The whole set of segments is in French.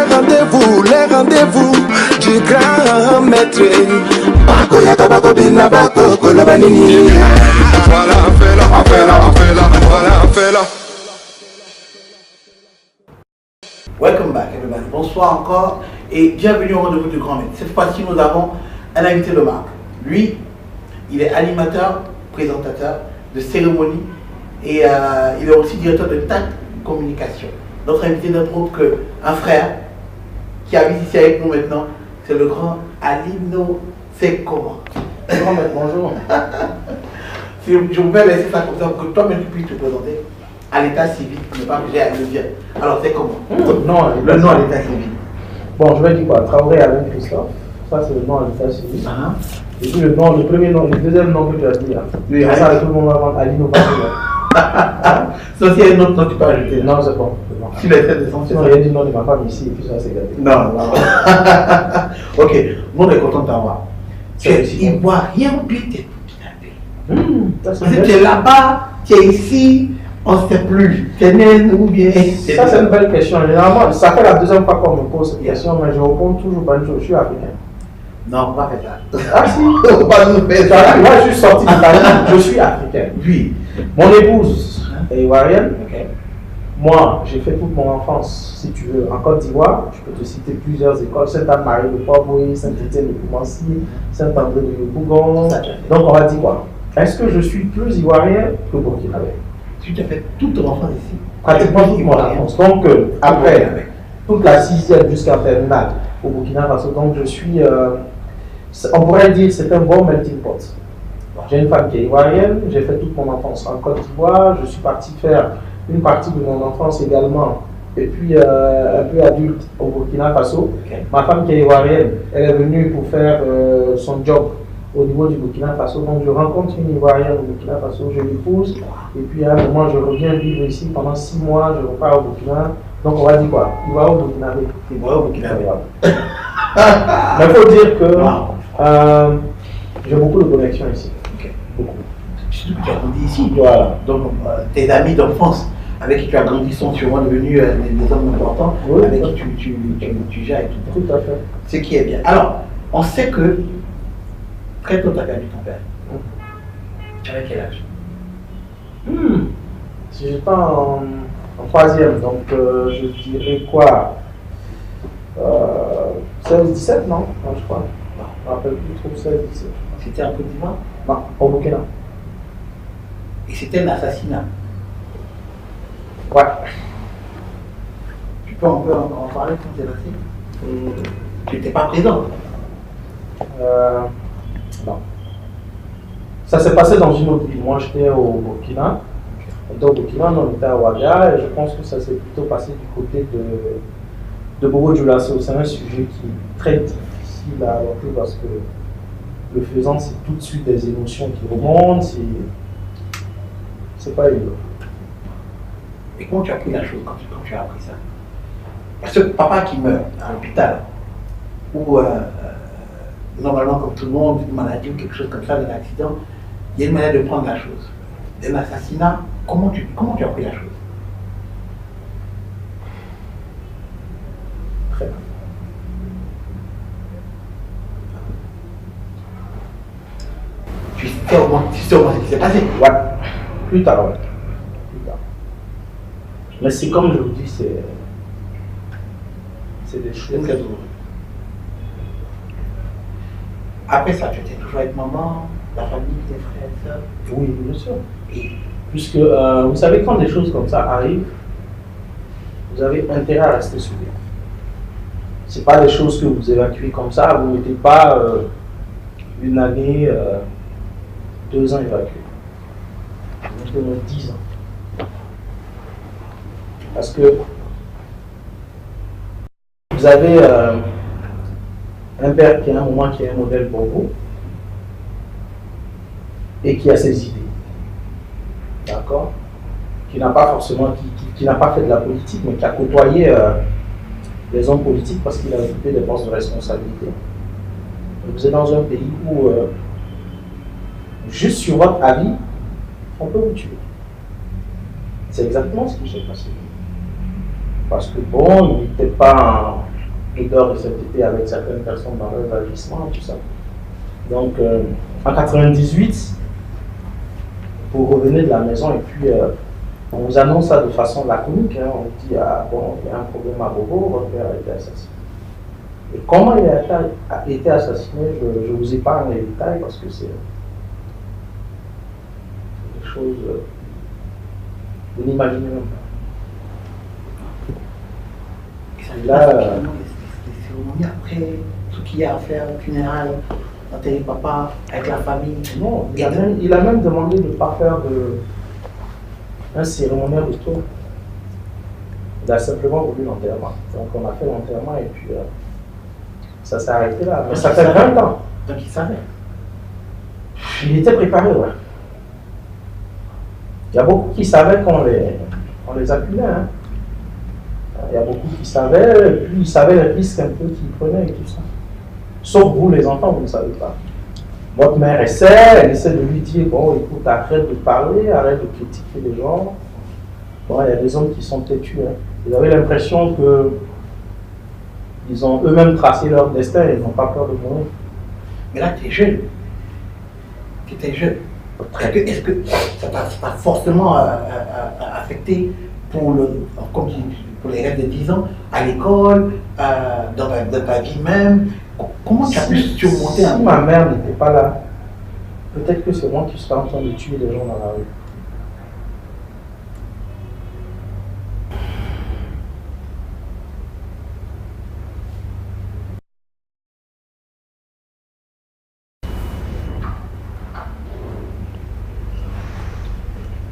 les rendez-vous du grand maître. Voilà, fais-la. Welcome back everybody, bonsoir encore et bienvenue au rendez-vous du grand maître. Cette fois-ci nous avons un invité de marque. Lui, il est animateur, présentateur de cérémonie et il est aussi directeur de TAC Communication. Notre invité n'est autre qu'un frère qui habite ici avec nous maintenant, c'est le grand Alino Sekoma. Grand maître, bonjour. Si je voulais laisser ça comme ça pour que toi-même tu puisses te présenter à l'état civil, ne pas que j'ai à le dire. Alors c'est comment Non, le nom à l'état civil. Bon, je vais dire quoi, Traoré Alain Christophe, ça c'est le nom à l'état civil. Et puis le premier nom, le deuxième nom que tu as dit là. Oui, ça tout le monde va prendre Alino Pascal. Sauf s'il y a un autre nom que tu peux ajouter. Non, c'est bon. Si les faits de sang, sinon, il y a du nom de ma femme ici et puis ça c'est gâté. Non. Ok, on est content de t'avoir. Tu es ivoirien ou bien tu es burkinabé? Tu es là-bas, tu es ici, on ne sait plus. Tu es né ou bien. Ça c'est une belle question. Généralement, ça fait la deuxième fois qu'on me pose cette question, mais je réponds toujours pas une chose. Je suis africain. Non, on va faire ça. Ah si, on va nous faire ça. Moi je suis sorti d'Italie, je suis africain. Oui. Mon épouse est ivoirienne. Okay. Moi, j'ai fait toute mon enfance, si tu veux, en Côte d'Ivoire. Je peux te citer plusieurs écoles, Sainte-Anne-Marie de Port-Bouilly, Saint-Étienne de Poumancy, Saint-André de Bougon. Donc on va dire quoi? Est-ce que je suis plus ivoirien que burkinabé? Tu as fait toute ton enfance ici? Pratiquement toute mon enfance. Donc après, toute la 6e jusqu'à terminale au Burkina Faso, donc je suis, on pourrait dire c'est un bon melting pot. J'ai une femme qui est ivoirienne, j'ai fait toute mon enfance en Côte d'Ivoire, je suis parti faire une partie de mon enfance également, et puis un peu adulte au Burkina Faso. Okay. Ma femme qui est ivoirienne, elle est venue pour faire son job au niveau du Burkina Faso, donc je rencontre une ivoirienne au Burkina Faso, je l'épouse, et puis à un moment je reviens vivre ici pendant 6 mois, je repars au Burkina, donc on va dire quoi? Ivoire au Burkinabé. Ivoire au Burkinabé. Mais il faut dire que j'ai beaucoup de connexions ici. Okay. Beaucoup. Surtout que tu as grandi ici. Voilà. Donc tes amis d'enfance avec qui tu as grandi sont sûrement devenus des hommes importants, oui, avec qui tu gères et tout. Tout à fait. Ce qui est bien. Alors, on sait que très tôt tu as perdu ton père. Tu avais quel âge? Si j'étais en 3e, donc je dirais quoi, 16-17, non, je crois. Non, je ne me rappelle plus trop, 16-17. C'était en Côte d'Ivoire? Non, au Burkina. Et c'était un assassinat? Ouais. Tu peux en parler quand c'est passé? Tu n'étais pas présent? Non. Ça s'est passé dans une autre ville. Moi j'étais au Burkina. On était au Burkina, on était à Ouaga, et je pense que ça s'est plutôt passé du côté de Bobo-Dioulasso. C'est un sujet qui est très difficile à aborder parce que le faisant, c'est tout de suite des émotions qui remontent, c'est pas évident. Et comment tu as pris la chose quand tu as appris ça? Parce que papa qui meurt à l'hôpital, ou normalement comme tout le monde, une maladie ou quelque chose comme ça, un accident, il y a une manière de prendre la chose. Un assassinat, comment tu as pris la chose? Très bien. Tu sais au moins ce qui s'est passé? Ouais. Plus tard, ouais. Mais c'est comme je vous dis, c'est des choses très douloureuses. Après ça, tu étais toujours avec maman, la famille, tes frères et sœurs? Oui, bien sûr. Et puisque vous savez, quand des choses comme ça arrivent, vous avez intérêt à rester soudés. Ce n'est pas des choses que vous évacuez comme ça, vous ne mettez pas une année, 2 ans évacués. Vous mettez 10 ans. Parce que vous avez un père qui à un moment qui est un modèle pour vous et qui a ses idées, d'accord, qui n'a pas forcément, qui n'a pas fait de la politique, mais qui a côtoyé les hommes politiques parce qu'il a occupé des postes de responsabilité. Vous êtes dans un pays où juste sur votre avis, on peut vous tuer. C'est exactement ce qui s'est passé. Parce que bon, il n'était pas l'odeur de cet été avec certaines personnes dans leur établissement, tout ça. Donc, en 98, vous revenez de la maison et puis on vous annonce ça de façon laconique. Hein. On vous dit, ah bon, il y a un problème à Bobo, votre père a été assassiné. Et comment il a été assassiné, je vous épargne les détails parce que c'est des choses vous n'imaginez même pas. Et là, les cérémonies après, tout ce qu'il y a à faire, funérailles, enterrer papa, avec la famille. Non, il a même demandé de ne pas faire un cérémonial autour. Il a simplement voulu l'enterrement. Donc on a fait l'enterrement et puis ça s'est arrêté là. Mais ça fait 20 ans. Donc il savait. Il était préparé, ouais. Il y a beaucoup qui savaient qu'on les acculait. Hein. Il y a beaucoup qui savaient, et puis ils savaient les risques un peu qu'ils prenaient et tout ça. Sauf vous, les enfants, vous ne savez pas. Votre mère elle essaie de lui dire, bon, écoute, arrête de parler, arrête de critiquer les gens. Bon, il y a des hommes qui sont têtus. Hein. Vous avez l'impression qu'ils ont eux-mêmes tracé leur destin et ils n'ont pas peur de mourir. Mais là, tu es jeune. Tu étais jeune. Est-ce que ça t'a forcément affecté pour les rêves de 10 ans, à l'école, dans ta vie même? Comment tu as pu surmonter Si ma mère n'était pas là, peut-être que c'est moi qui serais en train de tuer des gens dans la rue.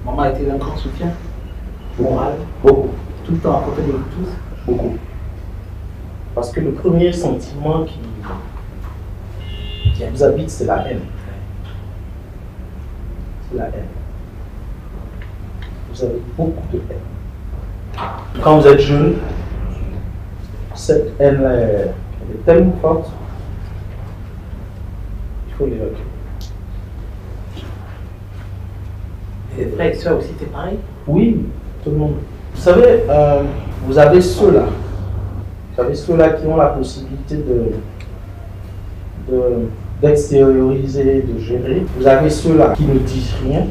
Maman a été un grand soutien moral, Beaucoup. tout le temps à côté de nous tous. Beaucoup. Parce que le premier sentiment qui vous habite, c'est la haine. C'est la haine. Vous avez beaucoup de haine. Quand vous êtes jeune, cette haine elle est tellement forte, il faut l'évacuer. Et les frères et sœurs aussi, c'est pareil? Oui, tout le monde. Vous savez, vous avez ceux-là. Vous avez ceux-là qui ont la possibilité d'extérioriser, de gérer. Vous avez ceux-là qui ne disent rien,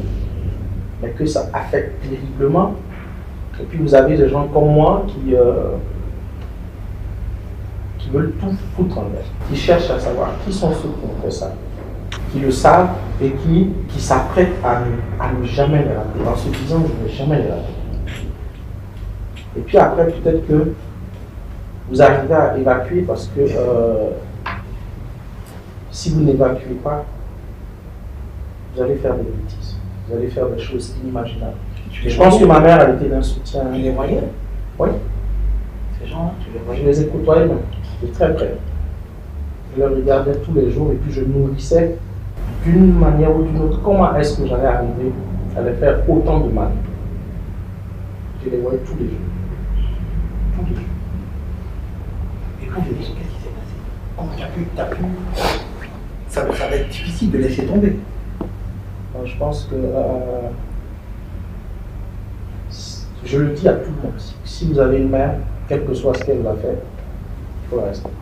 mais que ça affecte terriblement. Et puis vous avez des gens comme moi qui veulent tout foutre en l'air, qui cherchent à savoir qui sont ceux qui ont fait ça, qui le savent et qui s'apprêtent à ne jamais les rater, en se disant je ne vais jamais les rater. Et puis après, peut-être que vous arrivez à évacuer parce que si vous n'évacuez pas, vous allez faire des bêtises, vous allez faire des choses inimaginables. Et je pense que ma mère a été d'un soutien. Tu les voyais? Oui. Ces gens-là, tu les voyais? Je les ai côtoyés de très près. Je les regardais tous les jours et puis je nourrissais d'une manière ou d'une autre. Comment est-ce que j'allais arriver à les faire autant de mal? Je les voyais tous les jours. Tous les jours. Et quand je dis, qu'est-ce qui s'est passé? Comment tu as pu... Ça va être difficile de laisser tomber. Je pense que... je le dis à tout le monde. Si vous avez une mère, quel que soit ce qu'elle va faire, il faut la respecter.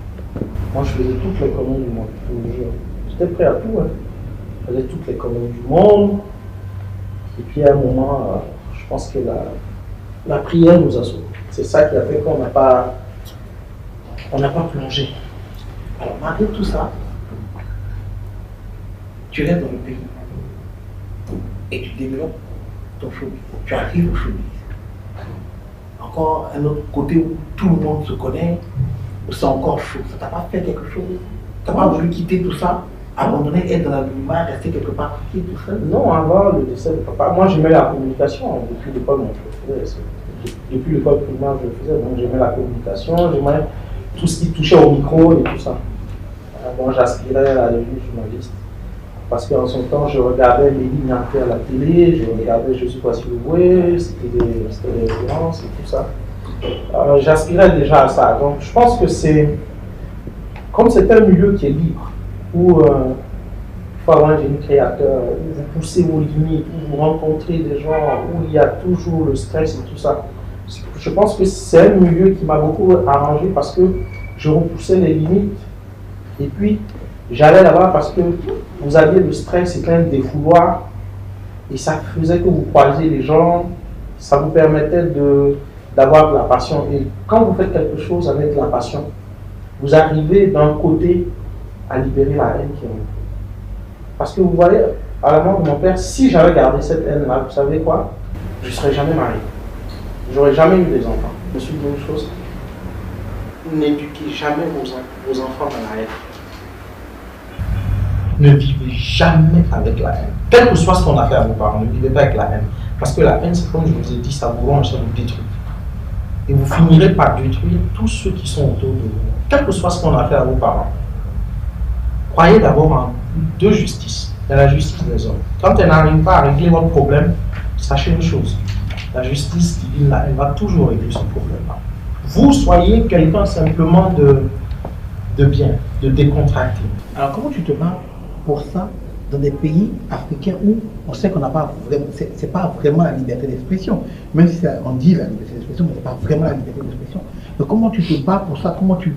Moi, je faisais toutes les conneries du monde, je vous le jure. J'étais prêt à tout. Hein. Je faisais toutes les conneries du monde. Et puis à un moment, je pense que la prière nous a sauvés. C'est ça qui a fait qu'on n'a pas plongé. Alors, malgré tout ça, tu restes dans le pays et tu développes ton showbiz. Tu arrives au showbiz. Encore un autre côté où tout le monde se connaît, où c'est encore chaud. Ça t'a pas fait quelque chose? Tu n'as pas voulu quitter tout ça, abandonner, être dans l'anonymat, rester quelque part tout seul? Non, avant le décès de papa, moi j'aimais la communication depuis l'école, je le faisais. Depuis l'école primaire, je le faisais, donc j'aimais la communication, j'aimais tout ce qui touchait au micro et tout ça. Bon, j'aspirais à devenir journaliste. Parce qu'en son temps, je regardais les lignes entières à la télé, je regardais Je suis pas si vous voulez, c'était des références et tout ça. J'aspirais déjà à ça. Donc je pense que c'est, comme c'est un milieu qui est libre, où il faut avoir un génie créateur, où vous poussez vos limites, où vous rencontrez des gens, où il y a toujours le stress et tout ça. Je pense que c'est un milieu qui m'a beaucoup arrangé parce que je repoussais les limites. Et puis, j'allais là-bas parce que vous aviez le stress et plein de défouloirs. Et ça faisait que vous croisiez les gens. Ça vous permettait d'avoir de la passion. Et quand vous faites quelque chose avec la passion, vous arrivez d'un côté à libérer la haine qui est en vous. Parce que vous voyez, à la mort de mon père, si j'avais gardé cette haine-là, vous savez quoi? Je ne serais jamais marié. Je n'aurais jamais eu des enfants. Je me suis dit une chose, n'éduquez jamais vos enfants dans la haine. Ne vivez jamais avec la haine. Quel que soit ce qu'on a fait à vos parents, ne vivez pas avec la haine. Parce que la haine, c'est comme je vous ai dit, ça vous ronge, ça vous détruit. Et vous finirez par détruire tous ceux qui sont autour de vous. Quel que soit ce qu'on a fait à vos parents. Croyez d'abord en deux justices. Il y a la justice des hommes. Quand elle n'arrive pas à régler votre problème, sachez une chose. La justice divine, là, elle va toujours régler ce problème-là. Vous soyez quelqu'un simplement de bien, de décontracté. Alors comment tu te bats pour ça dans des pays africains où on sait qu'on n'a pas vraiment, c'est pas vraiment la liberté d'expression, même si on dit la liberté d'expression, mais c'est pas vraiment la liberté d'expression. Donc comment tu te bats pour ça? Comment tu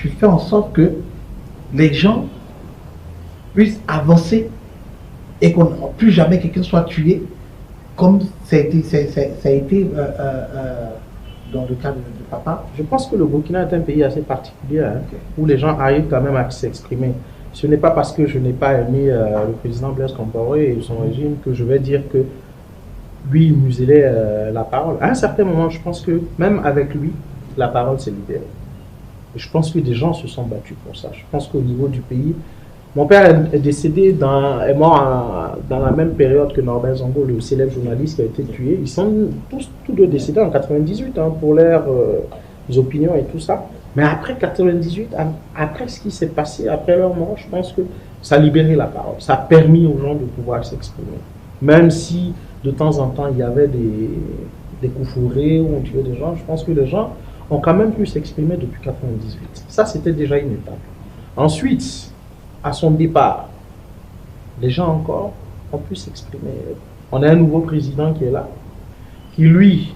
fais en sorte que les gens puissent avancer et qu'on plus jamais quelqu'un soit tué comme ça a été dans le cas de papa? Je pense que le Burkina est un pays assez particulier, hein, où les gens arrivent quand même à s'exprimer. Ce n'est pas parce que je n'ai pas aimé le président Blaise Compaoré et son régime que je vais dire que lui, il muselait la parole. À un certain moment, je pense que même avec lui, la parole s'est libérée. Et je pense que des gens se sont battus pour ça. Je pense qu'au niveau du pays, mon père est décédé, est mort dans la même période que Norbert Zongo, le célèbre journaliste qui a été tué. Ils sont tous deux décédés en 98 hein, pour leurs opinions et tout ça. Mais après 98, après ce qui s'est passé, après leur mort, je pense que ça a libéré la parole. Ça a permis aux gens de pouvoir s'exprimer. Même si de temps en temps il y avait des coups fourrés où on tuait des gens, je pense que les gens ont quand même pu s'exprimer depuis 98. Ça, c'était déjà une étape. Ensuite, à son départ, les gens encore ont pu s'exprimer. On a un nouveau président qui est là, qui lui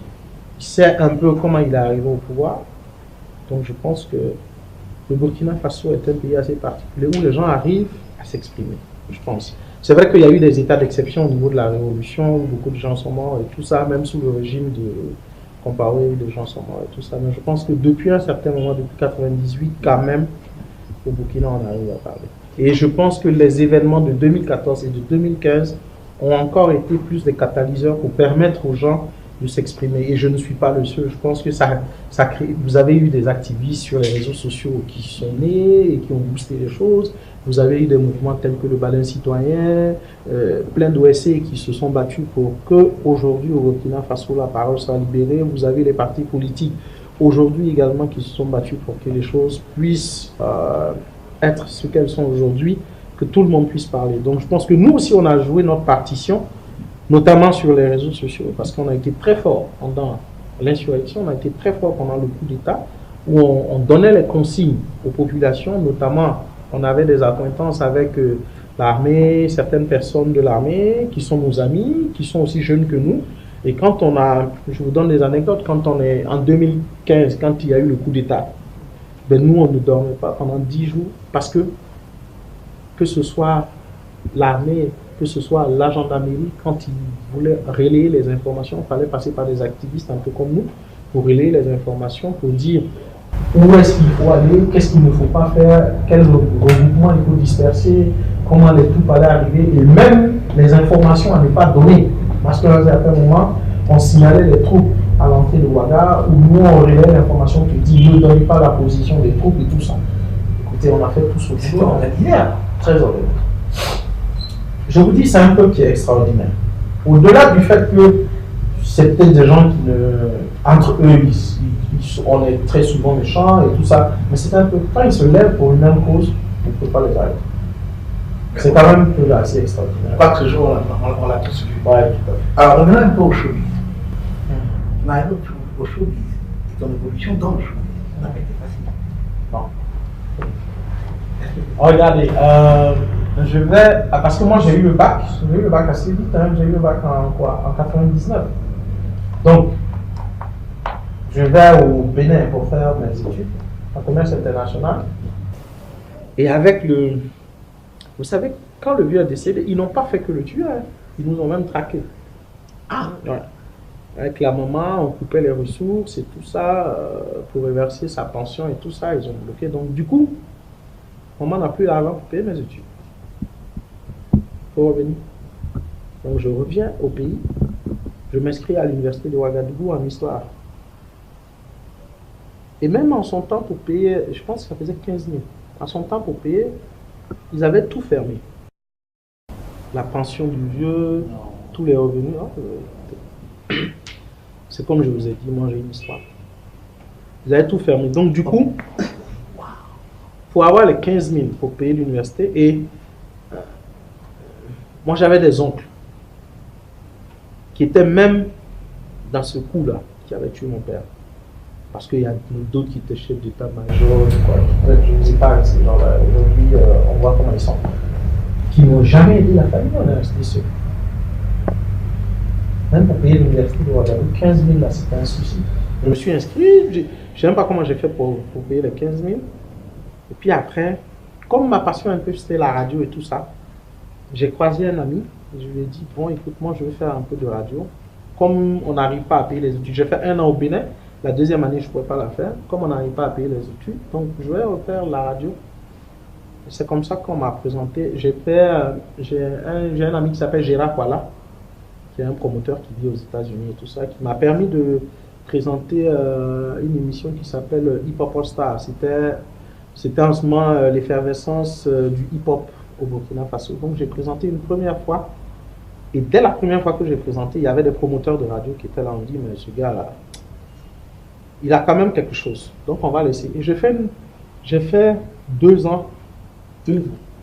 sait un peu comment il est arrivé au pouvoir. Donc je pense que le Burkina Faso est un pays assez particulier où les gens arrivent à s'exprimer, je pense. C'est vrai qu'il y a eu des états d'exception au niveau de la révolution, où beaucoup de gens sont morts et tout ça, même sous le régime de Compaoré, des gens sont morts et tout ça. Mais je pense que depuis un certain moment, depuis 98, quand même, au Burkina, on arrive à parler. Et je pense que les événements de 2014 et de 2015 ont encore été plus des catalyseurs pour permettre aux gens de s'exprimer. Et je ne suis pas le seul. Je pense que ça crée. Vous avez eu des activistes sur les réseaux sociaux qui sont nés et qui ont boosté les choses. Vous avez eu des mouvements tels que le Balin citoyen, plein d'OSC qui se sont battus pour que aujourd'hui au Burkina Faso la parole soit libérée. Vous avez les partis politiques aujourd'hui également qui se sont battus pour que les choses puissent être ce qu'elles sont aujourd'hui, que tout le monde puisse parler. Donc je pense que nous aussi on a joué notre partition, notamment sur les réseaux sociaux, parce qu'on a été très fort pendant l'insurrection, on a été très fort pendant le coup d'État, où on donnait les consignes aux populations, notamment on avait des acquaintances avec l'armée, certaines personnes de l'armée qui sont nos amis, qui sont aussi jeunes que nous. Et quand on a, je vous donne des anecdotes, quand on est en 2015, quand il y a eu le coup d'État, ben nous on ne dormait pas pendant 10 jours parce que ce soit l'armée, que ce soit la gendarmerie, quand ils voulaient relayer les informations, il fallait passer par des activistes un peu comme nous pour relayer les informations, pour dire où est-ce qu'il faut aller, qu'est-ce qu'il ne faut pas faire, quel regroupement il faut disperser, comment les troupes allaient arriver, et même les informations à ne pas donner. Parce qu'à un certain moment, on signalait les troupes à l'entrée de Ouaga, où nous on relayait l'information qui dit ne donnez pas la position des troupes et tout ça. Écoutez, on a fait tout ce qu'il faut. Très ordinaire. Je vous dis, c'est un peuple qui est extraordinaire. Au-delà du fait que c'est peut-être des gens qui entre eux, on est très souvent méchants et tout ça, mais c'est un peu, quand ils se lèvent pour une même cause, on ne peut pas les arrêter. C'est quand même assez extraordinaire. Pas que ce jour, on l'a tous vu. Ouais, tout à fait. Alors, on revient un peu au showbiz. On arrive au showbiz. Et ton évolution dans le showbiz, ça n'a pas été facile. Non. Regardez, je vais. Parce que moi j'ai eu le bac assez vite, hein, j'ai eu le bac en 99. Donc, je vais au Bénin pour faire mes études. en commerce international. Et avec le... Vous savez, quand le vieux est décédé, ils n'ont pas fait que le tuer, hein. Ils nous ont même traqués. Ah, Ouais. Avec la maman, on coupait les ressources et tout ça pour reverser sa pension et tout ça, ils ont bloqué. Donc du coup, maman n'a plus d'argent pour payer mes études. Faut revenir. Donc je reviens au pays, je m'inscris à l'université de Ouagadougou en histoire. Et même en son temps pour payer, je pense que ça faisait 15 000. En son temps pour payer, ils avaient tout fermé. La pension du vieux, tous les revenus. C'est comme je vous ai dit, moi j'ai une histoire. Ils avaient tout fermé. Donc du coup, pour avoir les 15 000 pour payer l'université, et moi j'avais des oncles qui étaient même dans ce coup-là, qui avaient tué mon père. Parce qu'il y a d'autres qui étaient chefs d'état-major, je ne sais pas, ces gens-là, aujourd'hui, on voit comment ils sont. Qui n'ont jamais aidé la famille en investissement. Même pour payer l'université de Ouagadougou, 15 000 là, c'était un souci. Je me suis inscrit, je ne sais même pas comment j'ai fait pour payer les 15 000. Et puis après, comme ma passion un peu c'était la radio et tout ça, j'ai croisé un ami, je lui ai dit, bon écoute, moi je vais faire un peu de radio. Comme on n'arrive pas à payer les études, j'ai fait 1 an au Bénin, la deuxième année je ne pouvais pas la faire. Comme on n'arrive pas à payer les études, donc je vais refaire la radio. C'est comme ça qu'on m'a présenté. J'ai un ami qui s'appelle Gérard Kuala, qui est un promoteur qui vit aux États-Unis et tout ça, qui m'a permis de présenter une émission qui s'appelle Hip Hop All Star. C'était en ce moment l'effervescence du hip-hop au Burkina Faso. Donc j'ai présenté une première fois. Et dès la première fois que j'ai présenté, il y avait des promoteurs de radio qui étaient là. On dit, mais ce gars-là, il a quand même quelque chose. Donc on va l'essayer. Et j'ai fait 2 ans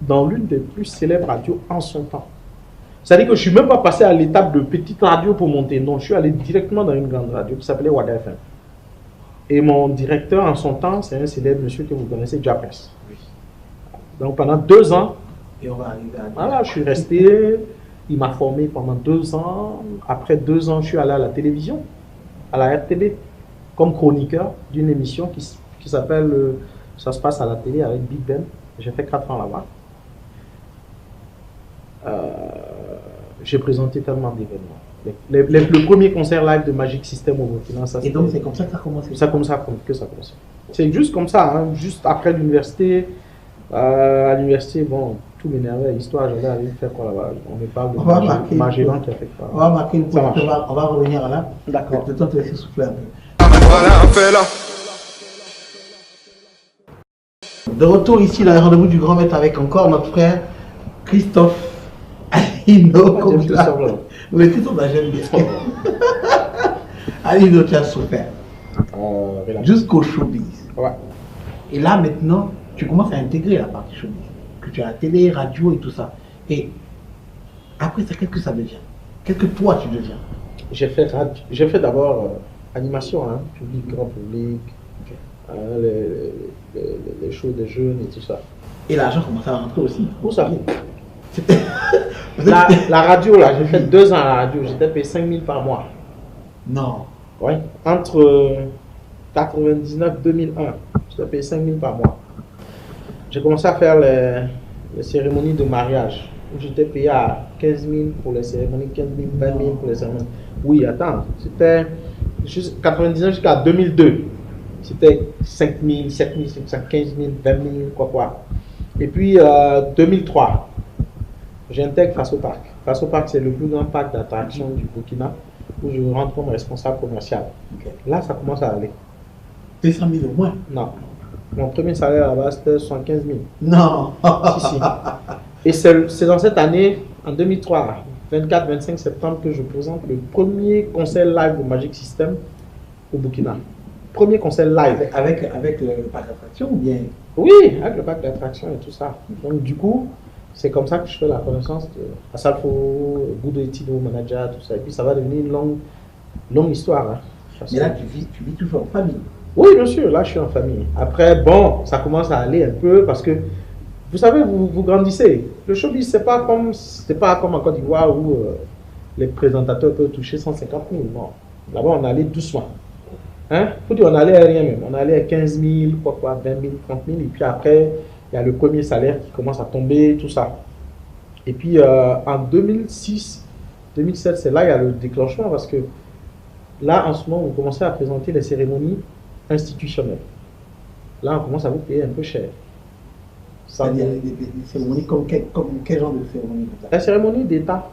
dans l'une des plus célèbres radios en son temps. C'est-à-dire que je ne suis même pas passé à l'étape de petite radio pour monter. Non, je suis allé directement dans une grande radio qui s'appelait Wada FM. Et mon directeur en son temps, c'est un célèbre monsieur que vous connaissez, Japes. Donc pendant 2 ans, et on va arriver à... Voilà, je suis resté, il m'a formé pendant 2 ans. Après 2 ans, je suis allé à la télévision, à la RTB, comme chroniqueur d'une émission qui s'appelle Ça se passe à la télé avec Big Ben. J'ai fait 4 ans là-bas. J'ai présenté tellement d'événements. Le premier concert live de Magic System au Burkina. Et donc c'est comme ça que ça a commencé? C'est comme ça que ça a commencé. C'est juste comme ça, hein, juste après l'université. À l'université, bon, tout m'énervait, l'histoire, j'allais aller faire quoi là-bas? On me parle de Magellan qui a fait quoi. On va marquer une pause, on va revenir là. D'accord. Le temps de te laisser souffler un peu. De retour ici, dans le rendez-vous du grand maître avec encore notre frère Christophe Alino. Le titre, j'aime bien. Alino, tu as souffert. Jusqu'au showbiz. Ouais. Et là, maintenant, tu commences à intégrer la partie showbiz. Que tu as la télé, radio et tout ça. Et après ça, qu'est-ce que ça devient? Qu'est-ce que toi, tu deviens? J'ai fait d'abord animation, hein, public, grand public, les shows des jeunes et tout ça. Et l'argent commençait à rentrer aussi. Où ça? La radio, là, j'ai fait 2 ans à la radio, j'étais payé 5 000 par mois. Non. Oui, entre 99 et 2001, j'étais payé 5 000 par mois. J'ai commencé à faire les cérémonies de mariage, où j'étais payé à 15 000 pour les cérémonies, 15 000, 20 000 pour les cérémonies. Oui, attends, c'était 99 jusqu'à 2002. C'était 5 000, 7 500, 15 000, 20 000, quoi. Et puis, 2003, j'intègre Faso Park. Faso Park, c'est le plus grand parc d'attractions du Burkina, où je rentre comme responsable commercial. Okay. Là, ça commence à aller. 200 000 au moins? Non. Mon premier salaire là-bas, c'était 75 000. Non. Si. Et c'est dans cette année, en 2003, 24-25 septembre, que je présente le premier concert live de Magic System au Burkina. Premier concert live. Avec le parc d'attraction ou bien? Oui, avec le parc d'attraction et tout ça. Donc du coup, c'est comme ça que je fais la connaissance de Asalfo, Goudo Etido, manager, tout ça. Et puis ça va devenir une longue histoire. Hein. Mais là, tu vis toujours en famille? Oui, bien sûr, là je suis en famille. Après, bon, ça commence à aller un peu parce que, vous savez, vous grandissez. Le showbiz, c'est pas comme en Côte d'Ivoire où les présentateurs peuvent toucher 150 000. Non. Là-bas, on allait doucement. Hein? Faut dire, on allait à rien même. On allait à 15 000, quoi, 20 000, 30 000. Et puis après, il y a le premier salaire qui commence à tomber, tout ça. Et puis en 2006, 2007, c'est là il y a le déclenchement parce que là, en ce moment, vous commencez à présenter les cérémonies institutionnelles. Là, on commence à vous payer un peu cher. C'est-à-dire des cérémonies comme quel genre de cérémonie? La cérémonie d'État.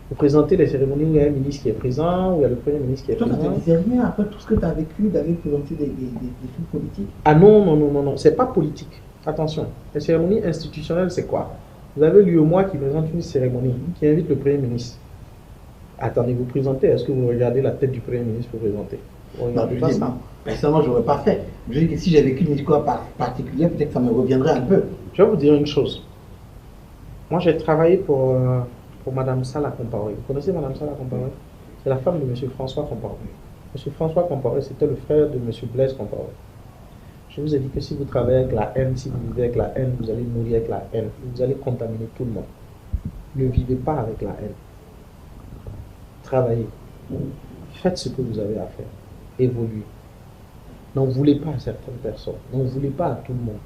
Vous présentez les cérémonies où il y a un ministre qui est présent, où il y a le premier ministre qui est présent. présent. Ça ne te disait rien après tout ce que tu as vécu d'aller présenter des films politiques? Ah non, non, non, non, non, c'est pas politique. Attention, les cérémonies institutionnelles, c'est quoi? Vous avez l'UEMOA qui présente une cérémonie, qui invite le premier ministre. Attendez, vous présentez, est-ce que vous regardez la tête du premier ministre pour présenter? Non, je dis pas. Personnellement, je n'aurais pas fait. Je dis que si j'ai vécu une histoire particulière, peut-être que ça me reviendrait un peu. Je vais vous dire une chose. Moi, j'ai travaillé pour Madame Sala Compaoré. Vous connaissez Madame Sala Compaoré? C'est la femme de M. François Compaoré. M. François Compaoré, c'était le frère de M. Blaise Compaoré. Je vous ai dit que si vous travaillez avec la haine, si vous vivez avec la haine, vous allez mourir avec la haine. Vous allez contaminer tout le monde. Ne vivez pas avec la haine. Travaillez. Faites ce que vous avez à faire. Évoluez. N'en voulez pas à certaines personnes. N'en voulez pas à tout le monde.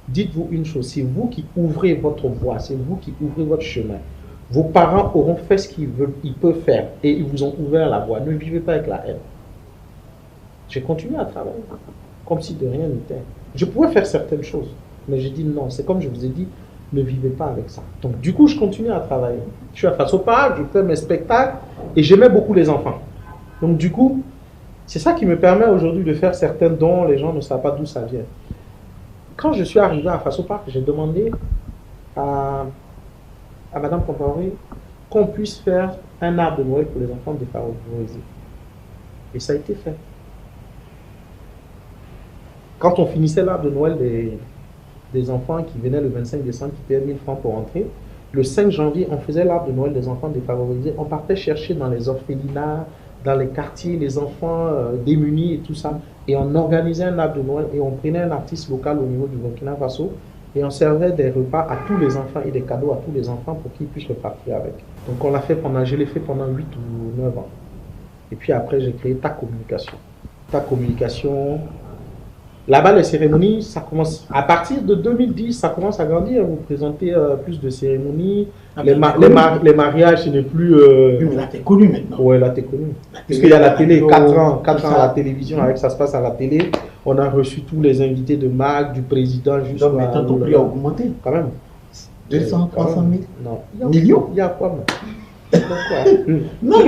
Dites-vous une chose, c'est vous qui ouvrez votre voie, c'est vous qui ouvrez votre chemin. Vos parents auront fait ce qu'ils peuvent faire et ils vous ont ouvert la voie. Ne vivez pas avec la haine. J'ai continué à travailler comme si de rien n'était. Je pouvais faire certaines choses, mais j'ai dit non. C'est comme je vous ai dit, ne vivez pas avec ça. Donc du coup, je continue à travailler. Je suis à Face au Parc, je fais mes spectacles et j'aimais beaucoup les enfants. Donc du coup, c'est ça qui me permet aujourd'hui de faire certains dons. Les gens ne savent pas d'où ça vient. Quand je suis arrivé à Face au Parc, j'ai demandé à Madame Compaoré qu'on puisse faire un arbre de Noël pour les enfants défavorisés. Et ça a été fait. Quand on finissait l'arbre de Noël des enfants qui venaient le 25 décembre, qui payaient 1000 francs pour entrer, le 5 janvier, on faisait l'arbre de Noël des enfants défavorisés. On partait chercher dans les orphelinats, dans les quartiers, les enfants démunis et tout ça. Et on organisait un arbre de Noël et on prenait un artiste local au niveau du Burkina Faso et on servait des repas à tous les enfants et des cadeaux à tous les enfants pour qu'ils puissent repartir avec. Donc on l'a fait je l'ai fait pendant 8 ou 9 ans. Et puis après, j'ai créé Ta Communication. Ta Communication. Là-bas, les cérémonies, ça commence à partir de 2010, ça commence à grandir. Vous présentez plus de cérémonies. Les mariages, ce n'est plus. Mais là, t'es connu maintenant. Oui, là, t'es connu. Puisqu'il y a la télé, 4 ans à la télévision, avec ça se passe à la télé. On a reçu tous les invités de marque, du président, jusqu'à. Donc maintenant, ton prix a augmenté. Quand même. 200, 300 000 Non. Millions. Il y a quoi, moi? Non,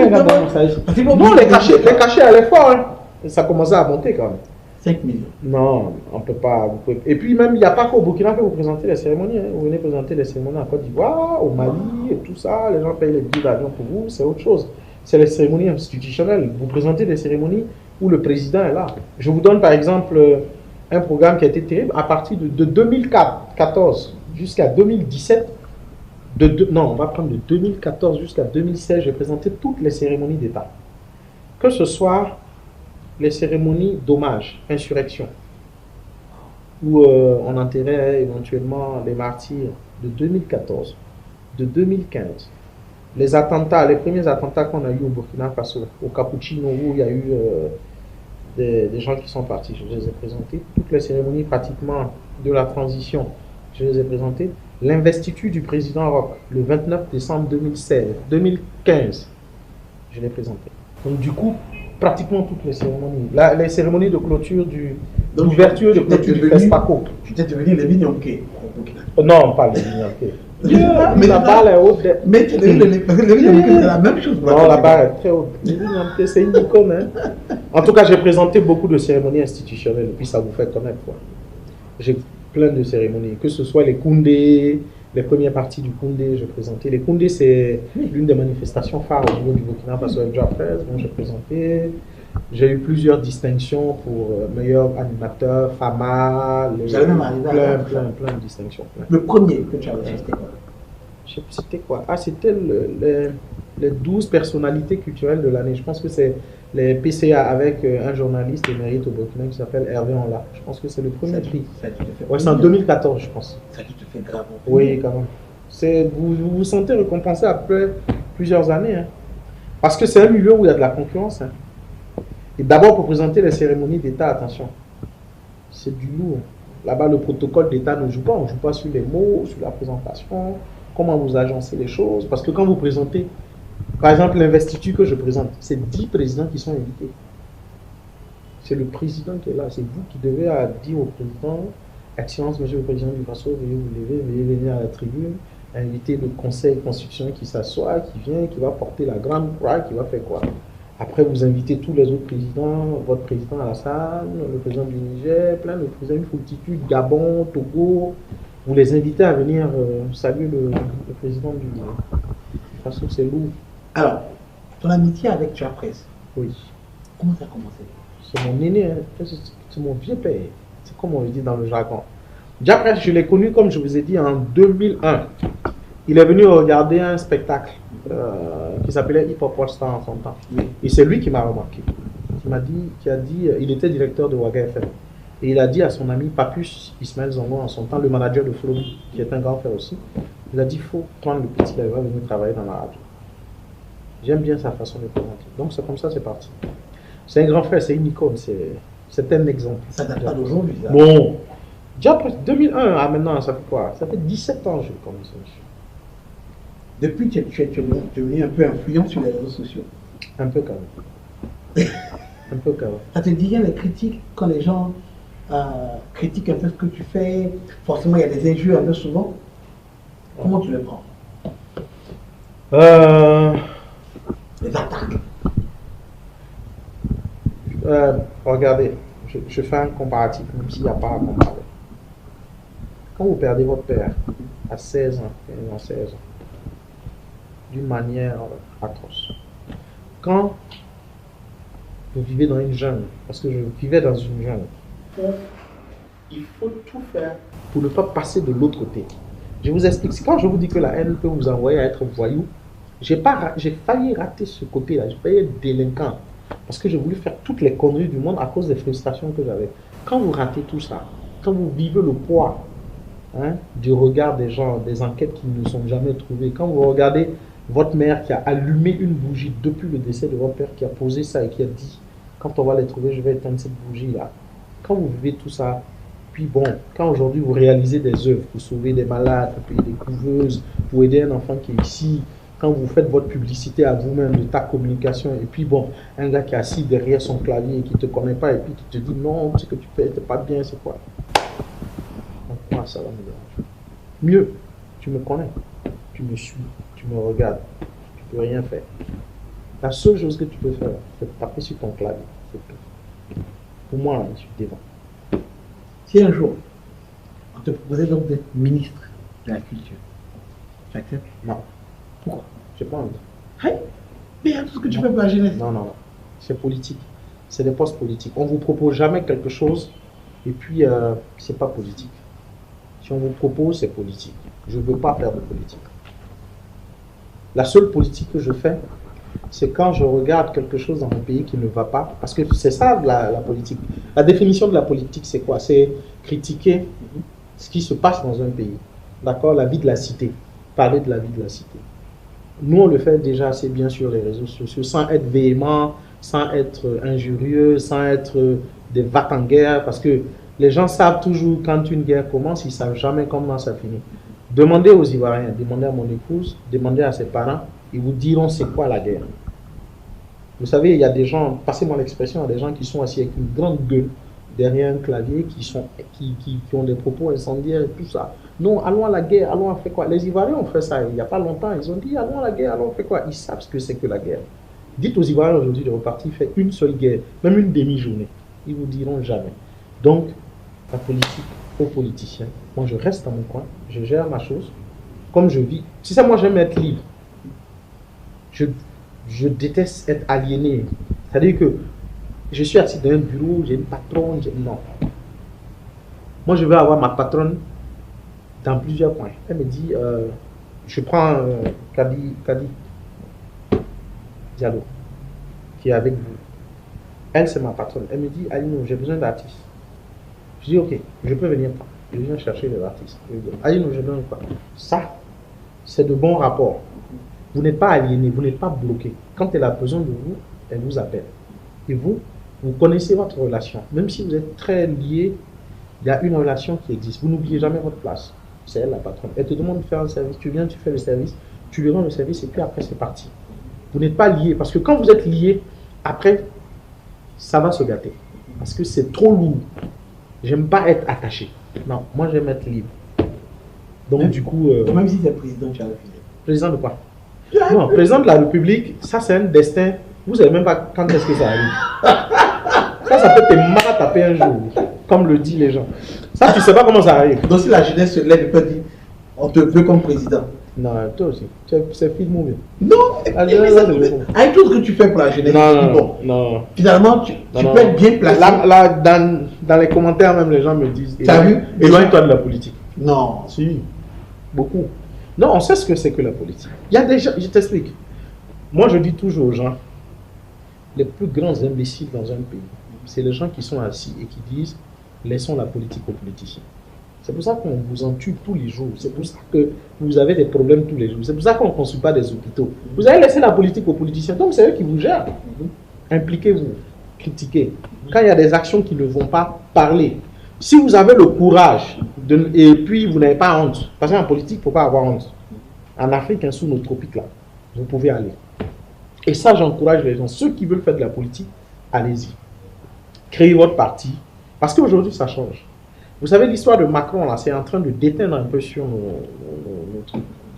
non, les cachets allaient fort. Hein. Ça commençait à monter quand même. 5 millions. Non, on ne peut pas. Et puis même, il n'y a pas qu'au Burkina que vous présentez les cérémonies. Hein. Vous venez présenter les cérémonies en Côte d'Ivoire, au Mali et tout ça. Les gens payent les billets d'avion pour vous, c'est autre chose. C'est les cérémonies institutionnelles. Vous présentez des cérémonies où le président est là. Je vous donne par exemple un programme qui a été terrible. À partir de 2014 jusqu'à 2017, on va prendre de 2014 jusqu'à 2016, j'ai présenté toutes les cérémonies d'État. Que ce soit les cérémonies d'hommage, insurrection, où on enterrait éventuellement les martyrs de 2014, de 2015. Les attentats, les premiers attentats qu'on a eu au Burkina Faso, au Capuchino, où il y a eu des gens qui sont partis, je les ai présentés. Toutes les cérémonies pratiquement de la transition, je les ai présentées. L'investiture du président Roch, le 29 décembre 2015, je l'ai présenté. Donc du coup, pratiquement toutes les cérémonies. Les cérémonies de clôture d'ouverture de clôture du FESPACO. Tu t'es devenu les Mignonké. Non, pas les Mignonké. Mais la barre est haute. Mais tu es devenu les Mignonké, c'est la même chose. Non, la barre est très haute. Les Mignonké, c'est une icône. Hein. En tout cas, j'ai présenté beaucoup de cérémonies institutionnelles, et puis ça vous fait connaître. J'ai plein de cérémonies, que ce soit les Koundé, les premières parties du Koundé, j'ai présenté. Les Koundé, c'est l'une des manifestations phares au niveau du Burkina Faso après, dont j'ai présenté. J'ai eu plusieurs distinctions pour meilleur animateur, FAMA, j'allais même arriver plein de distinctions. Plein. Le premier que tu avais fait, c'était quoi? Je sais plus c'était quoi. Ah, c'était les 12 personnalités culturelles de l'année. Je pense que c'est les PCA avec un journaliste émérite au Burkina qui s'appelle Hervé Onla. Je pense que c'est le premier prix. Ouais, c'est en 2014, je pense. Ça qui te fait grave. Oui, quand même. Vous vous sentez récompensé après plusieurs années. Hein. Parce que c'est un milieu où il y a de la concurrence. Hein. Et d'abord, pour présenter les cérémonies d'État, attention, c'est du lourd. Là-bas, le protocole d'État ne joue pas. On ne joue pas sur les mots, sur la présentation, comment vous agencez les choses. Parce que quand vous présentez, par exemple, l'investiture que je présente, c'est 10 présidents qui sont invités. C'est le président qui est là. C'est vous qui devez dire au président, Excellence, Monsieur le Président du Faso, veuillez vous lever, veuillez venir à la tribune, inviter le Conseil constitutionnel qui s'assoit, qui vient, qui va porter la grande croix, qui va faire quoi. Après, vous invitez tous les autres présidents, votre président Alassane, le président du Niger, plein de présidents, une multitude, Gabon, Togo. Vous les invitez à venir saluer le président du Faso, c'est lourd. Alors, ton amitié avec Diaprez, oui. comment ça a commencé? C'est mon aîné, hein. C'est mon vieux père. C'est comme on le dit dans le jargon. Diaprez, je l'ai connu, comme je vous ai dit, en 2001. Il est venu regarder un spectacle qui s'appelait Hip Hop World Star en son temps. Oui. Et c'est lui qui m'a remarqué. Il était directeur de Waga FM. Et il a dit à son ami Papus Ismaël Zongo en son temps, le manager de Floby, qui est un grand frère aussi, il a dit il faut prendre le petit, il va venir travailler dans la radio. J'aime bien sa façon de présenter. Donc c'est comme ça, c'est parti. C'est un grand frère, c'est une icône, c'est un exemple. Ça date pas d'aujourd'hui, ça. Bon. Déjà, 2001 à maintenant, ça fait quoi? Ça fait 17 ans que je commence. Depuis, tu es devenu un peu influent sur les réseaux sociaux. Un peu quand même. Un peu quand même. Ça te dit rien les critiques quand les gens critiquent un peu ce que tu fais? Forcément, il y a des injures un peu souvent. Comment tu les prends? Les attaques. Regardez, je fais un comparatif, même s'il n'y a pas à comparer. Quand vous perdez votre père à 16 ans, 16 ans, d'une manière atroce, quand vous vivez dans une jungle, parce que je vivais dans une jungle, il faut tout faire pour ne pas passer de l'autre côté. Je vous explique, quand je vous dis que la haine peut vous envoyer à être voyou, j'ai failli rater ce côté-là, j'ai failli être délinquant. Parce que j'ai voulu faire toutes les conneries du monde à cause des frustrations que j'avais. Quand vous ratez tout ça, quand vous vivez le poids du regard des gens, des enquêtes qui ne sont jamais trouvées, quand vous regardez votre mère qui a allumé une bougie depuis le décès de votre père, qui a posé ça et qui a dit, quand on va les trouver, je vais éteindre cette bougie-là. Quand vous vivez tout ça, puis bon, quand aujourd'hui vous réalisez des œuvres, vous sauvez des malades, vous payez des couveuses, vous aidez un enfant qui est ici, quand vous faites votre publicité à vous-même de ta communication, et puis bon, un gars qui est assis derrière son clavier et qui ne te connaît pas, et puis qui te dit non, ce que tu fais, c'est pas bien, c'est quoi? Donc moi, ça va me déranger. Mieux, tu me connais, tu me suis, tu me regardes, tu peux rien faire. La seule chose que tu peux faire, c'est taper sur ton clavier, c'est tout. Pour moi, je suis devant. Si un jour, on te proposait donc d'être ministre de la Culture, tu acceptes? Non. Pourquoi? Je pas envie. Hey, mais il y a tout ce que tu fais pour la jeunesse. Non, non, non. C'est politique. C'est des postes politiques. On ne vous propose jamais quelque chose et puis c'est pas politique. Si on vous propose, c'est politique. Je ne veux pas faire de politique. La seule politique que je fais, c'est quand je regarde quelque chose dans mon pays qui ne va pas. Parce que c'est ça la politique. La définition de la politique, c'est quoi? C'est critiquer ce qui se passe dans un pays. D'accord? La vie de la cité. Parler de la vie de la cité. Nous, on le fait déjà assez bien sur les réseaux sociaux, sans être véhément, sans être injurieux, sans être des va-t-en-guerre, parce que les gens savent toujours quand une guerre commence, ils ne savent jamais comment ça finit. Demandez aux Ivoiriens, demandez à mon épouse, demandez à ses parents, ils vous diront c'est quoi la guerre. Vous savez, il y a des gens, passez-moi l'expression, il y a des gens qui sont assis avec une grande gueule derrière un clavier, qui ont des propos incendiaires et tout ça. Non, allons à la guerre, allons à faire quoi? Les Ivoiriens ont fait ça il n'y a pas longtemps. Ils ont dit allons à la guerre, allons faire quoi? Ils savent ce que c'est que la guerre. Dites aux Ivoiriens aujourd'hui de repartir faire une seule guerre, même une demi-journée. Ils vous diront jamais. Donc, la politique aux politiciens. Moi, je reste dans mon coin, je gère ma chose, comme je vis. Si ça, moi, j'aime être libre. Je déteste être aliéné. C'est-à-dire que je suis assis dans un bureau, j'ai une patronne, non. Moi, je veux avoir ma patronne dans plusieurs points. Elle me dit, je prends Kadi Diallo, qui est avec vous. Elle, c'est ma patronne. Elle me dit, Alino, j'ai besoin d'artistes. Je dis, ok, je peux venir pas. Je viens chercher les artistes. Alino, j'ai besoin de quoi? Ça, c'est de bons rapports. Vous n'êtes pas aliéné, vous n'êtes pas bloqué. Quand elle a besoin de vous, elle vous appelle. Et vous, Vous connaissez votre relation. Même si vous êtes très liés, il y a une relation qui existe. Vous n'oubliez jamais votre place. C'est elle la patronne. Elle te demande de faire un service. Tu viens, tu fais le service. Tu lui rends le service et puis après, c'est parti. Vous n'êtes pas liés. Parce que quand vous êtes liés, après, ça va se gâter. Parce que c'est trop lourd. J'aime pas être attaché. Non, moi j'aime être libre. Donc du coup... Même si c'est président, tu as refusé. Président de quoi? Non, président de la République, ça c'est un destin. Vous savez même pas quand est-ce que ça arrive. Ça peut te taper un jour, comme le disent les gens. Ça, tu sais pas comment ça arrive. Donc si la jeunesse se lève et peut dire, on te veut comme président. Non, toi aussi. C'est film ou bien? Non, avec tout ce que tu fais pour la jeunesse, non. Finalement, tu peux être bien placé. Là, dans les commentaires, même les gens me disent, t'as vu? Éloigne-toi de la politique. Non. Si, beaucoup. Non, on sait ce que c'est que la politique. Il y a des gens, je t'explique. Moi, je dis toujours aux gens, les plus grands imbéciles dans un pays, c'est les gens qui sont assis et qui disent, laissons la politique aux politiciens. C'est pour ça qu'on vous en tue tous les jours. C'est pour ça que vous avez des problèmes tous les jours. C'est pour ça qu'on ne construit pas des hôpitaux. Vous avez laissé la politique aux politiciens. Donc c'est eux qui vous gèrent. Impliquez-vous. Critiquez. Quand il y a des actions qui ne vont pas, parler. Si vous avez le courage, et puis vous n'avez pas honte, parce qu'en politique, il ne faut pas avoir honte. En Afrique, sous nos tropiques, là, vous pouvez aller. Et ça, j'encourage les gens. Ceux qui veulent faire de la politique, allez-y. Créez votre parti. Parce qu'aujourd'hui, ça change. Vous savez, l'histoire de Macron, là, c'est en train de déteindre un peu sur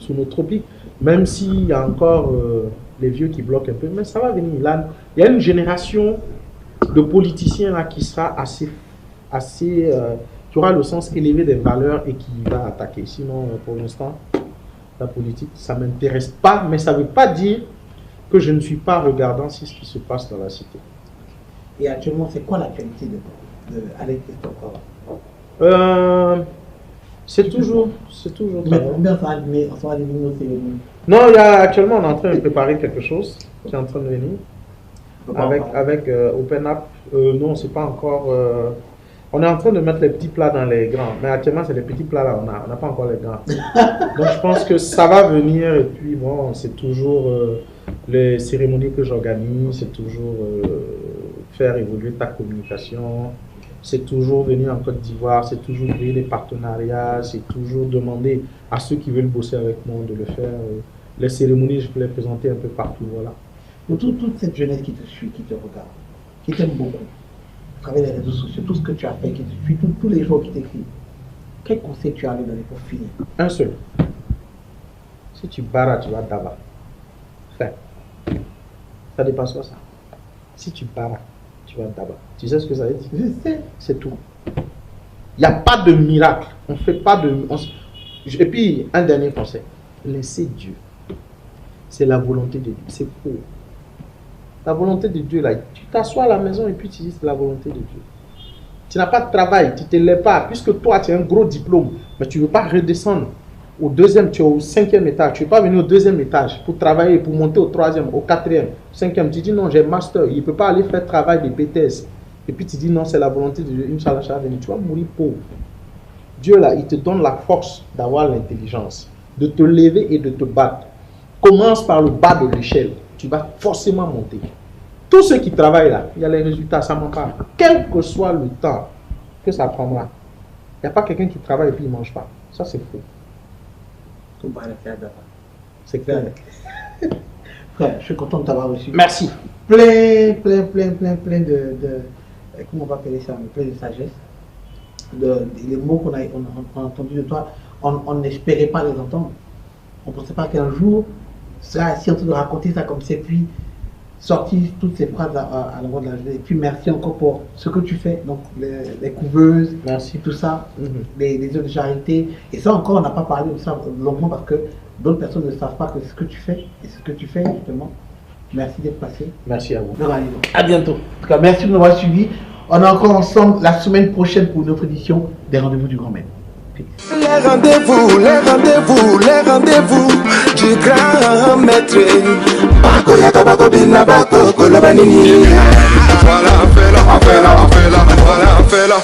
nos tropiques, même s'il y a encore les vieux qui bloquent un peu, mais ça va venir. Là, il y a une génération de politiciens là, qui sera assez qui aura le sens élevé des valeurs et qui va attaquer. Sinon, pour l'instant, la politique, ça ne m'intéresse pas, mais ça ne veut pas dire que je ne suis pas regardant sur ce qui se passe dans la cité. Et actuellement, c'est quoi l'actualité de Alex Christophe? C'est toujours. Mais combien ça va animer nos cérémonies? Non, actuellement, on est en train de préparer quelque chose qui est en train de venir. Avec Open App. Non, c'est pas encore. On est en train de mettre les petits plats dans les grands. Mais actuellement, c'est les petits plats là, on n'a pas encore les grands. Donc, je pense que ça va venir. Et puis, bon, c'est toujours les cérémonies que j'organise. C'est toujours faire évoluer ta communication. C'est toujours venir en Côte d'Ivoire, c'est toujours créer des partenariats, c'est toujours demander à ceux qui veulent bosser avec moi de le faire. Les cérémonies, je peux les présenter un peu partout, voilà. Pour toute cette jeunesse qui te suit, qui te regarde, qui t'aime beaucoup, à travers les réseaux sociaux, tout ce que tu as fait, qui te suit, tous les jours qui t'écrivent, quel conseil tu as à lui donner pour finir? Un seul. Si tu barres, tu vas d'abord. Fait. Ça dépasse pas ça. Si tu barres, tu vas d'abord. Tu sais ce que ça veut dire? Je sais. C'est tout. Il n'y a pas de miracle. On fait pas de... Et puis, un dernier conseil. Laissez Dieu. C'est la volonté de Dieu. C'est faux. La volonté de Dieu, là, tu t'assois à la maison et puis tu dis c'est la volonté de Dieu. Tu n'as pas de travail, tu ne te lèves pas. Puisque toi, tu as un gros diplôme, mais tu ne veux pas redescendre au deuxième, tu es au 5e étage. Tu ne veux pas venir au 2e étage pour travailler, pour monter au 3e, au 4e, 5e. Tu dis non, j'ai master. Il ne peut pas aller faire travail de BTS. Et puis tu dis non, c'est la volonté de Dieu. Inch'Allah, tu vas mourir pauvre. Dieu, là, il te donne la force d'avoir l'intelligence, de te lever et de te battre. Commence par le bas de l'échelle. Tu vas forcément monter. Tous ceux qui travaillent là, il y a les résultats, ça m'en parle. Quel que soit le temps que ça prendra. Il n'y a pas quelqu'un qui travaille et puis il ne mange pas. Ça, c'est faux. C'est clair. Frère, je suis content de t'avoir reçu. Merci. Plein de comment on va appeler ça, plein de sagesse. Les mots qu'on a entendus de toi, on n'espérait pas les entendre. On ne pensait pas qu'un jour, sera assis en train de raconter ça comme c'est, puis sortir toutes ces phrases à l'endroit de la jeunesse. Et puis merci encore pour ce que tu fais, donc les couveuses, merci. Tout ça, les œuvres de charité. Et ça encore, on n'a pas parlé de ça longuement parce que d'autres personnes ne savent pas que ce que tu fais, et ce que tu fais justement. Merci d'être passé. Merci à vous. À bientôt. En tout cas, merci de nous avoir suivis. On est encore ensemble la semaine prochaine pour une autre édition des Rendez-vous du Grand Maître. Les rendez-vous du Grand Maître. Voilà, fais-la, voilà, fais-la.